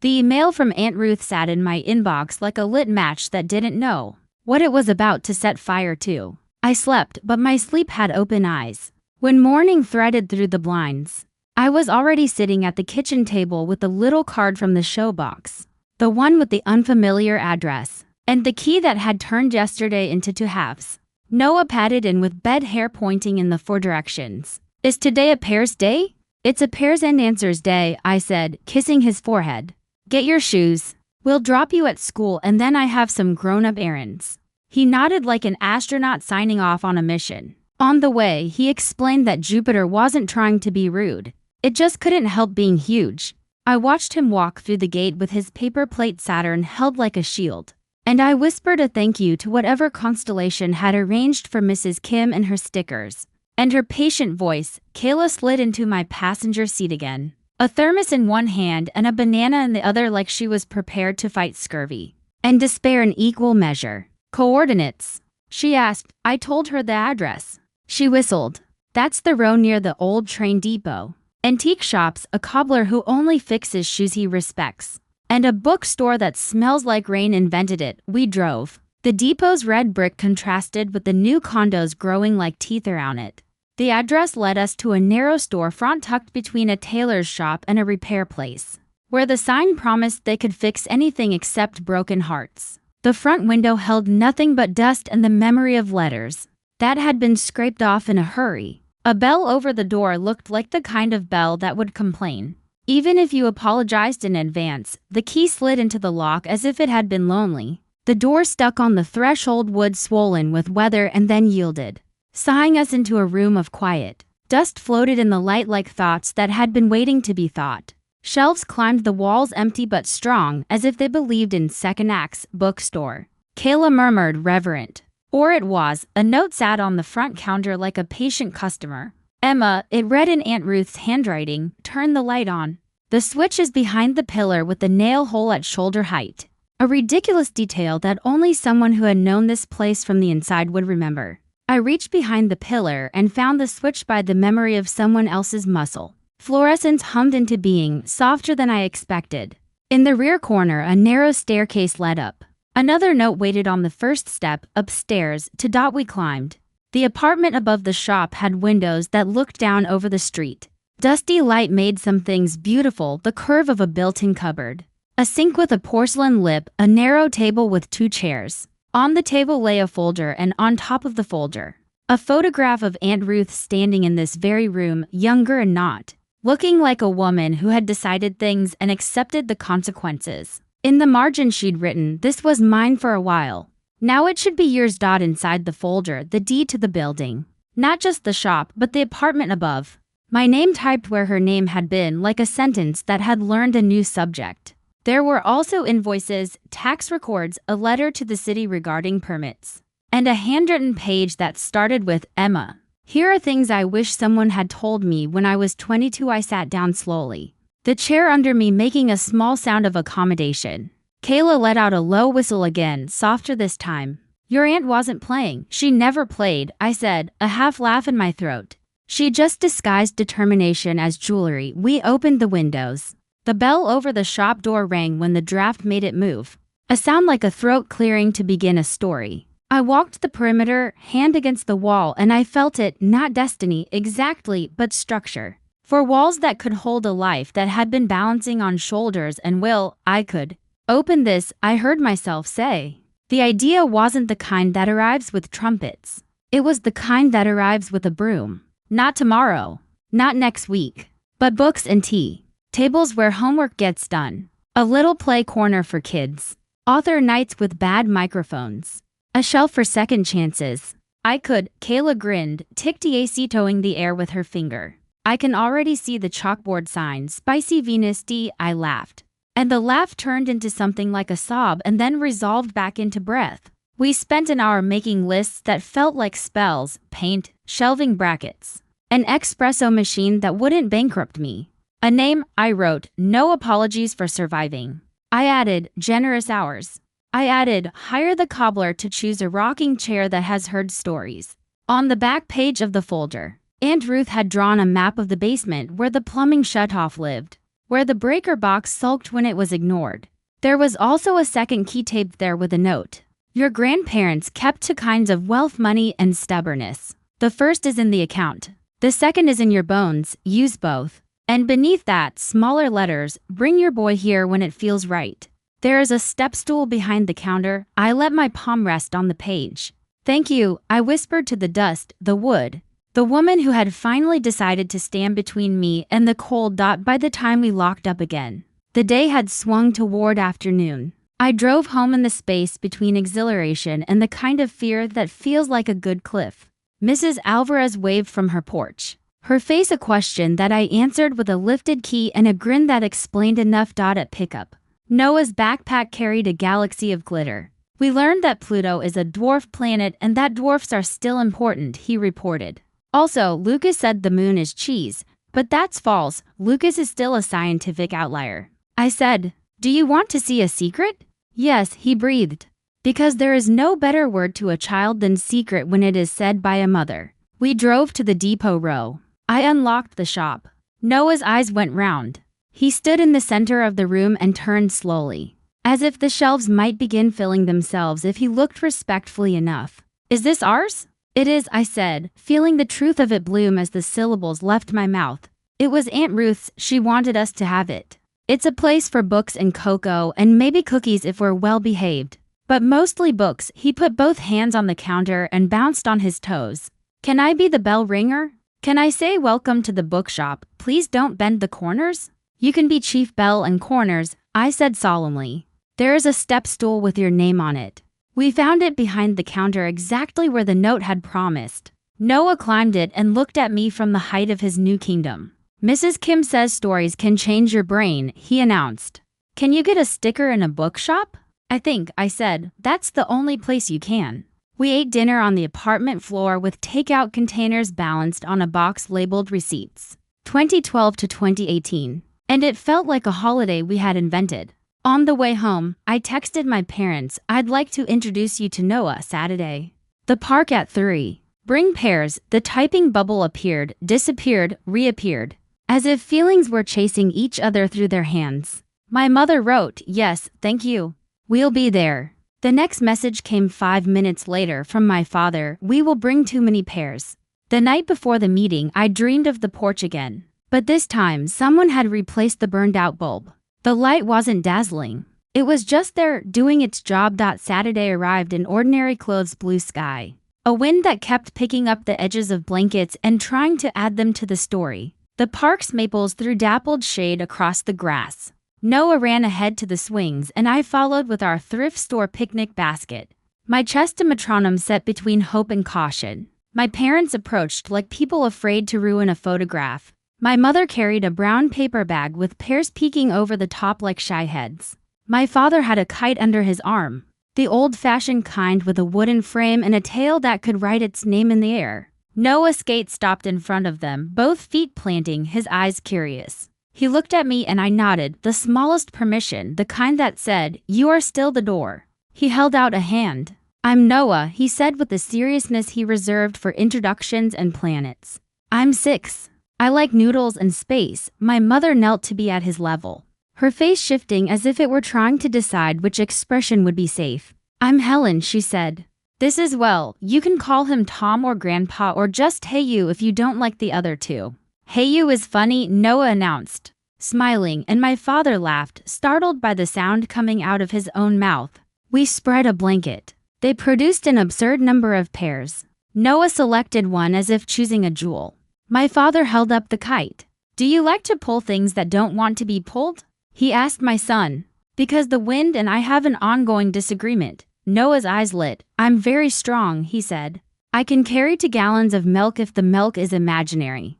The email from Aunt Ruth sat in my inbox like a lit match that didn't know what it was about to set fire to. I slept, but my sleep had open eyes. When morning threaded through the blinds, I was already sitting at the kitchen table with the little card from the show box, the one with the unfamiliar address, and the key that had turned yesterday into two halves. Noah padded in with bed hair pointing in the four directions. Is today a pear's day? It's a pears and answers day, I said, kissing his forehead. Get your shoes. We'll drop you at school and then I have some grown-up errands. He nodded like an astronaut signing off on a mission. On the way, he explained that Jupiter wasn't trying to be rude. It just couldn't help being huge. I watched him walk through the gate with his paper plate Saturn held like a shield. And I whispered a thank you to whatever constellation had arranged for Mrs. Kim and her stickers. And her patient voice, Kayla slid into my passenger seat again. A thermos in one hand and a banana in the other like she was prepared to fight scurvy and despair in equal measure. Coordinates, she asked. I told her the address. She whistled. That's the row near the old train depot. Antique shops, a cobbler who only fixes shoes he respects, and a bookstore that smells like rain invented it. We drove. The depot's red brick contrasted with the new condos growing like teeth around it. The address led us to a narrow storefront tucked between a tailor's shop and a repair place, where the sign promised they could fix anything except broken hearts. The front window held nothing but dust and the memory of letters that had been scraped off in a hurry. A bell over the door looked like the kind of bell that would complain. Even if you apologized in advance, the key slid into the lock as if it had been lonely. The door stuck on the threshold, wood swollen with weather, and then yielded, sighing us into a room of quiet. Dust floated in the light like thoughts that had been waiting to be thought. Shelves climbed the walls, empty but strong, as if they believed in second acts. Bookstore. Kayla murmured, reverent. Or it was. A note sat on the front counter like a patient customer. Emma, it read in Aunt Ruth's handwriting, turn the light on. The switch is behind the pillar with the nail hole at shoulder height. A ridiculous detail that only someone who had known this place from the inside would remember. I reached behind the pillar and found the switch by the memory of someone else's muscle. Fluorescence hummed into being, softer than I expected. In the rear corner, a narrow staircase led up. Another note waited on the first step, upstairs, to dot we climbed. The apartment above the shop had windows that looked down over the street. Dusty light made some things beautiful, the curve of a built-in cupboard. A sink with a porcelain lip, a narrow table with 2 chairs. On the table lay a folder, and on top of the folder, a photograph of Aunt Ruth standing in this very room, younger and not, looking like a woman who had decided things and accepted the consequences. In the margin she'd written, this was mine for a while. Now it should be yours. Inside the folder, the deed to the building. Not just the shop, but the apartment above. My name typed where her name had been, like a sentence that had learned a new subject. There were also invoices, tax records, a letter to the city regarding permits, and a handwritten page that started with Emma. Here are things I wish someone had told me when I was 22. I sat down slowly, the chair under me making a small sound of accommodation. Kayla let out a low whistle again, softer this time. Your aunt wasn't playing. She never played, I said, a half laugh in my throat. She just disguised determination as jewelry. We opened the windows. The bell over the shop door rang when the draft made it move. A sound like a throat clearing to begin a story. I walked the perimeter, hand against the wall, and I felt it, not destiny exactly, but structure. For walls that could hold a life that had been balancing on shoulders and will, I could open this, I heard myself say. The idea wasn't the kind that arrives with trumpets. It was the kind that arrives with a broom. Not tomorrow, not next week, but books and tea. Tables where homework gets done. A little play corner for kids. Author nights with bad microphones. A shelf for second chances. Kayla grinned, tic-tac toeing the air with her finger. I can already see the chalkboard sign, Spicy Venus D, I laughed. And the laugh turned into something like a sob and then resolved back into breath. We spent an hour making lists that felt like spells, paint, shelving brackets. An espresso machine that wouldn't bankrupt me. A name, I wrote, no apologies for surviving. I added, generous hours. I added, hire the cobbler to choose a rocking chair that has heard stories. On the back page of the folder, Aunt Ruth had drawn a map of the basement where the plumbing shutoff lived, where the breaker box sulked when it was ignored. There was also a second key taped there with a note. Your grandparents kept 2 kinds of wealth, money and stubbornness. The first is in the account. The second is in your bones, use both. And beneath that, smaller letters, bring your boy here when it feels right. There is a step stool behind the counter. I let my palm rest on the page. Thank you, I whispered to the dust, the wood. The woman who had finally decided to stand between me and the cold. By the time we locked up again, the day had swung toward afternoon. I drove home in the space between exhilaration and the kind of fear that feels like a good cliff. Mrs. Alvarez waved from her porch, her face a question that I answered with a lifted key and a grin that explained enough. At pickup, Noah's backpack carried a galaxy of glitter. We learned that Pluto is a dwarf planet and that dwarfs are still important, he reported. Also, Lucas said the moon is cheese, but that's false. Lucas is still a scientific outlier. I said, do you want to see a secret? Yes, he breathed. Because there is no better word to a child than secret when it is said by a mother. We drove to the depot row. I unlocked the shop. Noah's eyes went round. He stood in the center of the room and turned slowly, as if the shelves might begin filling themselves if he looked respectfully enough. Is this ours? It is, I said, feeling the truth of it bloom as the syllables left my mouth. It was Aunt Ruth's. She wanted us to have it. It's a place for books and cocoa and maybe cookies if we're well behaved. But mostly books. He put both hands on the counter and bounced on his toes. Can I be the bell ringer? Can I say welcome to the bookshop? Please don't bend the corners? You can be Chief Bell and Corners, I said solemnly. There is a step stool with your name on it. We found it behind the counter exactly where the note had promised. Noah climbed it and looked at me from the height of his new kingdom. Mrs. Kim says stories can change your brain, he announced. Can you get a sticker in a bookshop? I think, I said, that's the only place you can. We ate dinner on the apartment floor with takeout containers balanced on a box labeled receipts. 2012 to 2018. And it felt like a holiday we had invented. On the way home, I texted my parents, I'd like to introduce you to Noah Saturday. The park at 3. Bring pears. The typing bubble appeared, disappeared, reappeared, as if feelings were chasing each other through their hands. My mother wrote, yes, thank you. We'll be there. The next message came 5 minutes later from my father, we will bring too many pears. The night before the meeting, I dreamed of the porch again. But this time, someone had replaced the burned-out bulb. The light wasn't dazzling. It was just there, doing its job. Saturday arrived in ordinary clothes, blue sky. A wind that kept picking up the edges of blankets and trying to add them to the story. The park's maples threw dappled shade across the grass. Noah ran ahead to the swings and I followed with our thrift store picnic basket. My chest a metronome set between hope and caution. My parents approached like people afraid to ruin a photograph. My mother carried a brown paper bag with pears peeking over the top like shy heads. My father had a kite under his arm, the old-fashioned kind with a wooden frame and a tail that could write its name in the air. Noah's skate stopped in front of them, both feet planting, his eyes curious. He looked at me and I nodded, the smallest permission, the kind that said, you are still the door. He held out a hand. I'm Noah, he said with the seriousness he reserved for introductions and planets. I'm 6. I like noodles and space. My mother knelt to be at his level, her face shifting as if it were trying to decide which expression would be safe. I'm Helen, she said. This is well, you can call him Tom or Grandpa or just Hey You if you don't like the other two. Hey You is funny, Noah announced, smiling, and my father laughed, startled by the sound coming out of his own mouth. We spread a blanket. They produced an absurd number of pears. Noah selected one as if choosing a jewel. My father held up the kite. Do you like to pull things that don't want to be pulled? He asked my son. Because the wind and I have an ongoing disagreement. Noah's eyes lit. I'm very strong, he said. I can carry 2 gallons of milk if the milk is imaginary.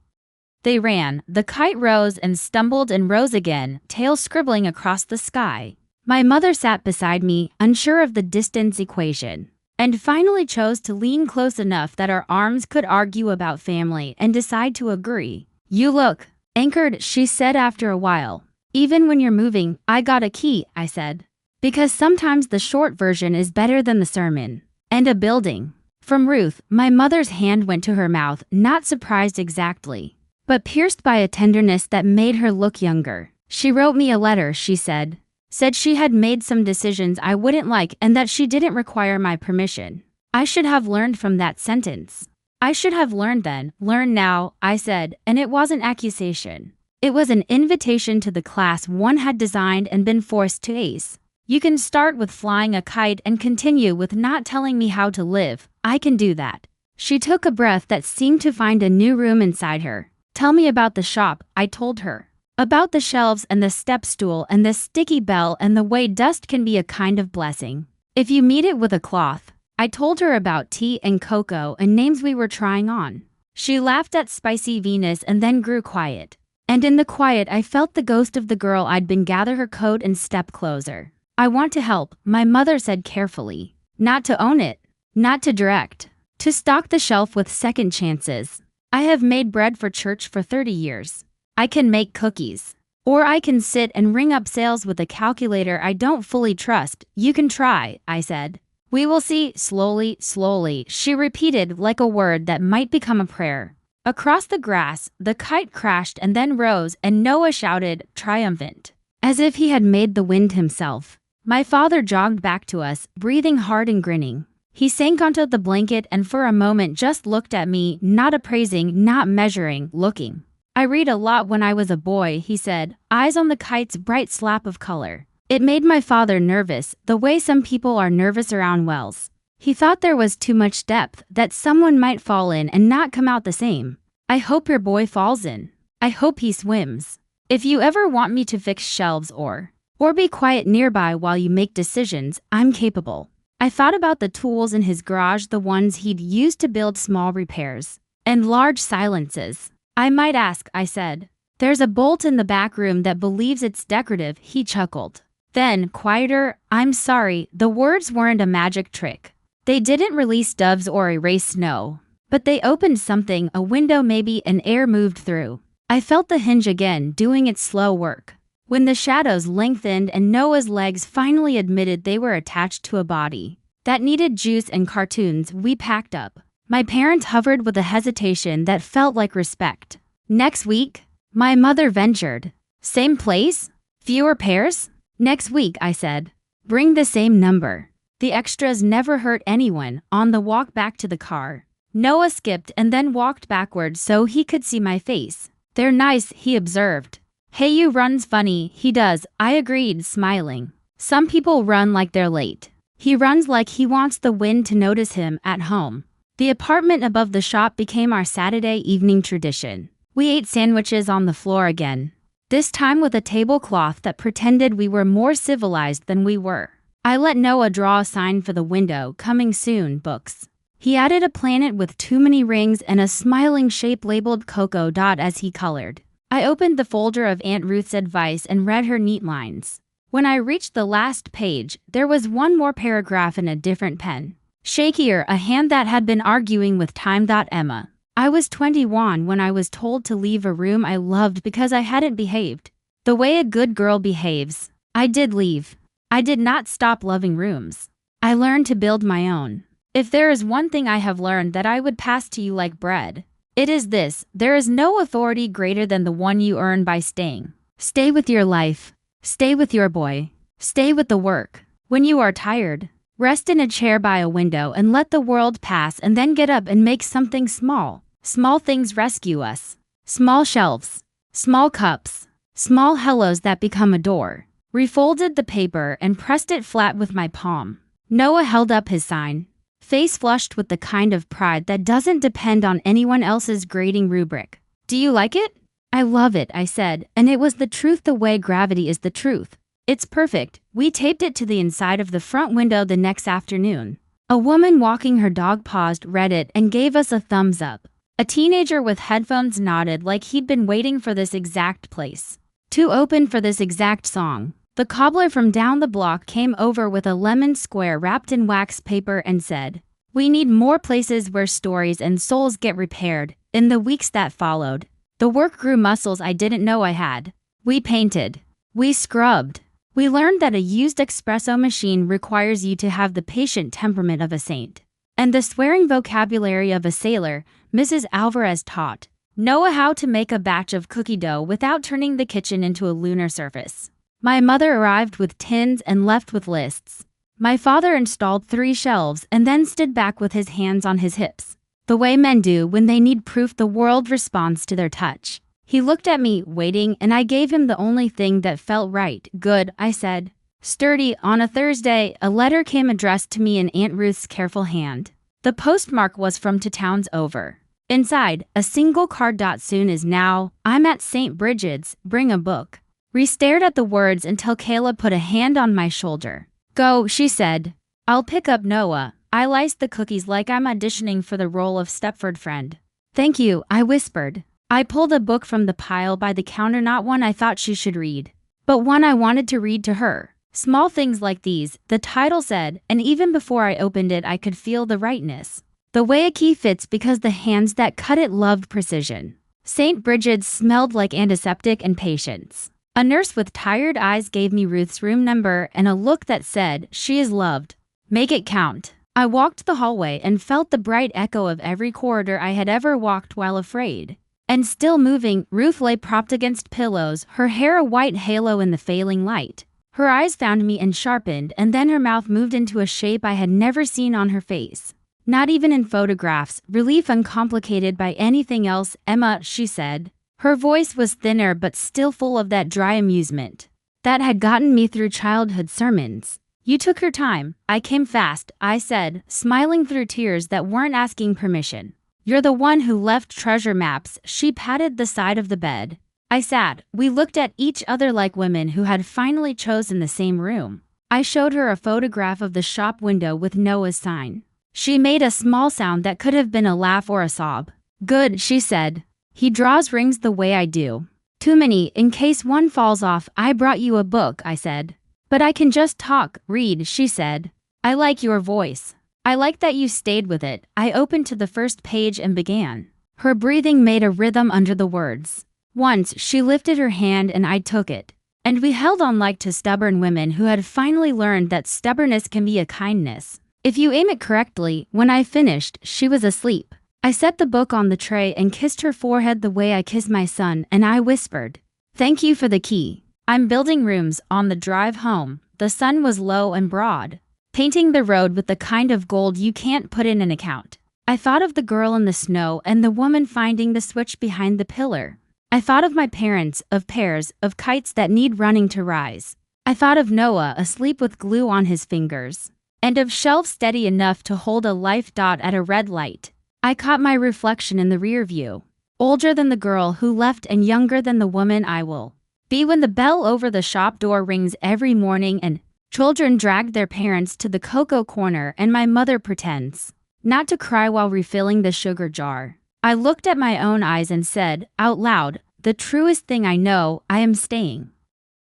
They ran. The kite rose and stumbled and rose again, tail scribbling across the sky. My mother sat beside me, unsure of the distance equation, and finally chose to lean close enough that our arms could argue about family and decide to agree. You look anchored, she said after a while. Even when you're moving, I got a key, I said. Because sometimes the short version is better than the sermon. And a building. From Ruth, my mother's hand went to her mouth, not surprised exactly, but pierced by a tenderness that made her look younger. She wrote me a letter, she said. Said she had made some decisions I wouldn't like and that she didn't require my permission. I should have learned from that sentence. I should have learned then, learn now, I said, and it wasn't accusation. It was an invitation to the class one had designed and been forced to ace. You can start with flying a kite and continue with not telling me how to live. I can do that. She took a breath that seemed to find a new room inside her. Tell me about the shop, I told her. About the shelves and the step stool and the sticky bell and the way dust can be a kind of blessing if you meet it with a cloth. I told her about tea and cocoa and names we were trying on. She laughed at Spicy Venus and then grew quiet. And in the quiet I felt the ghost of the girl I'd been. Gather her coat and step closer. I want to help, my mother said carefully. Not to own it. Not to direct. To stock the shelf with second chances. I have made bread for church for 30 years. I can make cookies. Or I can sit and ring up sales with a calculator I don't fully trust. You can try, I said. We will see, slowly, slowly, she repeated like a word that might become a prayer. Across the grass, the kite crashed and then rose and Noah shouted, triumphant, as if he had made the wind himself. My father jogged back to us, breathing hard and grinning. He sank onto the blanket and for a moment just looked at me, not appraising, not measuring, looking. I read a lot when I was a boy, he said, eyes on the kite's bright slap of color. It made my father nervous, the way some people are nervous around wells. He thought there was too much depth, that someone might fall in and not come out the same. I hope your boy falls in. I hope he swims. If you ever want me to fix shelves or be quiet nearby while you make decisions, I'm capable. I thought about the tools in his garage, the ones he'd used to build small repairs and large silences. I might ask, I said. There's a bolt in the back room that believes it's decorative, he chuckled. Then, quieter, I'm sorry, the words weren't a magic trick. They didn't release doves or erase snow. But they opened something, a window maybe, and air moved through. I felt the hinge again, doing its slow work. When the shadows lengthened and Noah's legs finally admitted they were attached to a body that needed juice and cartoons, we packed up. My parents hovered with a hesitation that felt like respect. Next week? My mother ventured. Same place? Fewer pairs? Next week, I said. Bring the same number. The extras never hurt anyone. On the walk back to the car, Noah skipped and then walked backwards so he could see my face. They're nice, he observed. Hey, you runs funny. He does, I agreed, smiling. Some people run like they're late. He runs like he wants the wind to notice him at home. The apartment above the shop became our Saturday evening tradition. We ate sandwiches on the floor again, this time with a tablecloth that pretended we were more civilized than we were. I let Noah draw a sign for the window, coming soon, books. He added a planet with too many rings and a smiling shape labeled Cocoa Dot as he colored. I opened the folder of Aunt Ruth's advice and read her neat lines. When I reached the last page, there was one more paragraph in a different pen. Shakier, a hand that had been arguing with time. Emma. I was 21 when I was told to leave a room I loved because I hadn't behaved the way a good girl behaves. I did leave. I did not stop loving rooms. I learned to build my own. If there is one thing I have learned that I would pass to you like bread, it is this: there is no authority greater than the one you earn by staying. Stay with your life. Stay with your boy. Stay with the work. When you are tired, rest in a chair by a window and let the world pass, and then get up and make something small. Small things rescue us. Small shelves. Small cups. Small hellos that become a door. Refolded the paper and pressed it flat with my palm. Noah held up his sign, face flushed with the kind of pride that doesn't depend on anyone else's grading rubric. Do you like it? I love it, I said, and it was the truth the way gravity is the truth. It's perfect. We taped it to the inside of the front window the next afternoon. A woman walking her dog paused, read it, and gave us a thumbs up. A teenager with headphones nodded like he'd been waiting for this exact place to open for this exact song. The cobbler from down the block came over with a lemon square wrapped in wax paper and said, "We need more places where stories and souls get repaired." In the weeks that followed, the work grew muscles I didn't know I had. We painted. We scrubbed. We learned that a used espresso machine requires you to have the patient temperament of a saint and the swearing vocabulary of a sailor. Mrs. Alvarez taught Noah how to make a batch of cookie dough without turning the kitchen into a lunar surface. My mother arrived with tins and left with lists. My father installed 3 shelves and then stood back with his hands on his hips, the way men do when they need proof the world responds to their touch. He looked at me, waiting, and I gave him the only thing that felt right. Good, I said. Sturdy. On a Thursday, a letter came addressed to me in Aunt Ruth's careful hand. The postmark was from to towns over. Inside, a single card. Soon is now. I'm at St. Bridget's. Bring a book. We stared at the words until Kayla put a hand on my shoulder. Go, she said. I'll pick up Noah. I sliced the cookies like I'm auditioning for the role of Stepford friend. Thank you, I whispered. I pulled a book from the pile by the counter, not one I thought she should read, but one I wanted to read to her. Small things like these, the title said, and even before I opened it I could feel the rightness. The way a key fits because the hands that cut it loved precision. St. Bridget's smelled like antiseptic and patience. A nurse with tired eyes gave me Ruth's room number and a look that said, "She is loved. Make it count." I walked the hallway and felt the bright echo of every corridor I had ever walked while afraid. And still moving, Ruth lay propped against pillows, her hair a white halo in the failing light. Her eyes found me and sharpened, and then her mouth moved into a shape I had never seen on her face. Not even in photographs, relief uncomplicated by anything else. Emma, she said. Her voice was thinner but still full of that dry amusement that had gotten me through childhood sermons. You took your time. I came fast, I said, smiling through tears that weren't asking permission. You're the one who left treasure maps. She patted the side of the bed. I sat. We looked at each other like women who had finally chosen the same room. I showed her a photograph of the shop window with Noah's sign. She made a small sound that could have been a laugh or a sob. Good, she said. He draws rings the way I do. Too many, in case one falls off. I brought you a book, I said. But I can just talk, read, she said. I like your voice. I like that you stayed with it. I opened to the first page and began. Her breathing made a rhythm under the words. Once, she lifted her hand and I took it. And we held on like two stubborn women who had finally learned that stubbornness can be a kindness if you aim it correctly. When I finished, she was asleep. I set the book on the tray and kissed her forehead the way I kiss my son, and I whispered, "Thank you for the key." I'm building rooms. On the drive home, the sun was low and broad, painting the road with the kind of gold you can't put in an account. I thought of the girl in the snow and the woman finding the switch behind the pillar. I thought of my parents, of pairs, of kites that need running to rise. I thought of Noah asleep with glue on his fingers, and of shelves steady enough to hold a life dot at a red light. I caught my reflection in the rear view, older than the girl who left and younger than the woman I will be when the bell over the shop door rings every morning and children drag their parents to the cocoa corner and my mother pretends not to cry while refilling the sugar jar. I looked at my own eyes and said, out loud, the truest thing I know, I am staying.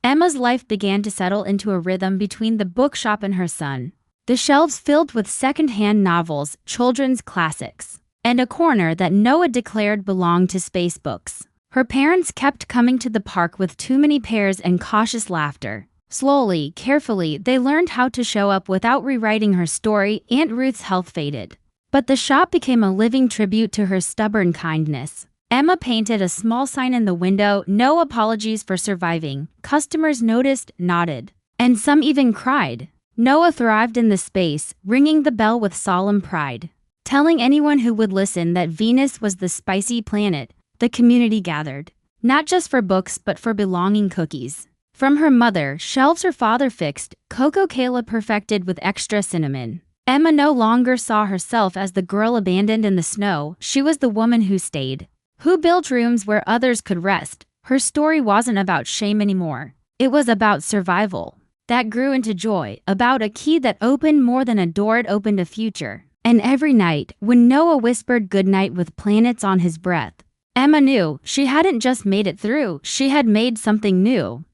Emma's life began to settle into a rhythm between the bookshop and her son. The shelves filled with second-hand novels, children's classics, and a corner that Noah declared belonged to space books. Her parents kept coming to the park with too many pairs and cautious laughter. Slowly, carefully, they learned how to show up without rewriting her story. Aunt Ruth's health faded, but the shop became a living tribute to her stubborn kindness. Emma painted a small sign in the window, "No apologies for surviving." Customers noticed, nodded, and some even cried. Noah thrived in the space, ringing the bell with solemn pride, telling anyone who would listen that Venus was the spicy planet. The community gathered, not just for books but for belonging cookies. From her mother, shelves her father fixed, Coco Kayla perfected with extra cinnamon. Emma no longer saw herself as the girl abandoned in the snow. She was the woman who stayed, who built rooms where others could rest. Her story wasn't about shame anymore. It was about survival that grew into joy, about a key that opened more than a door, it opened a future. And every night, when Noah whispered goodnight with planets on his breath, Emma knew she hadn't just made it through, she had made something new.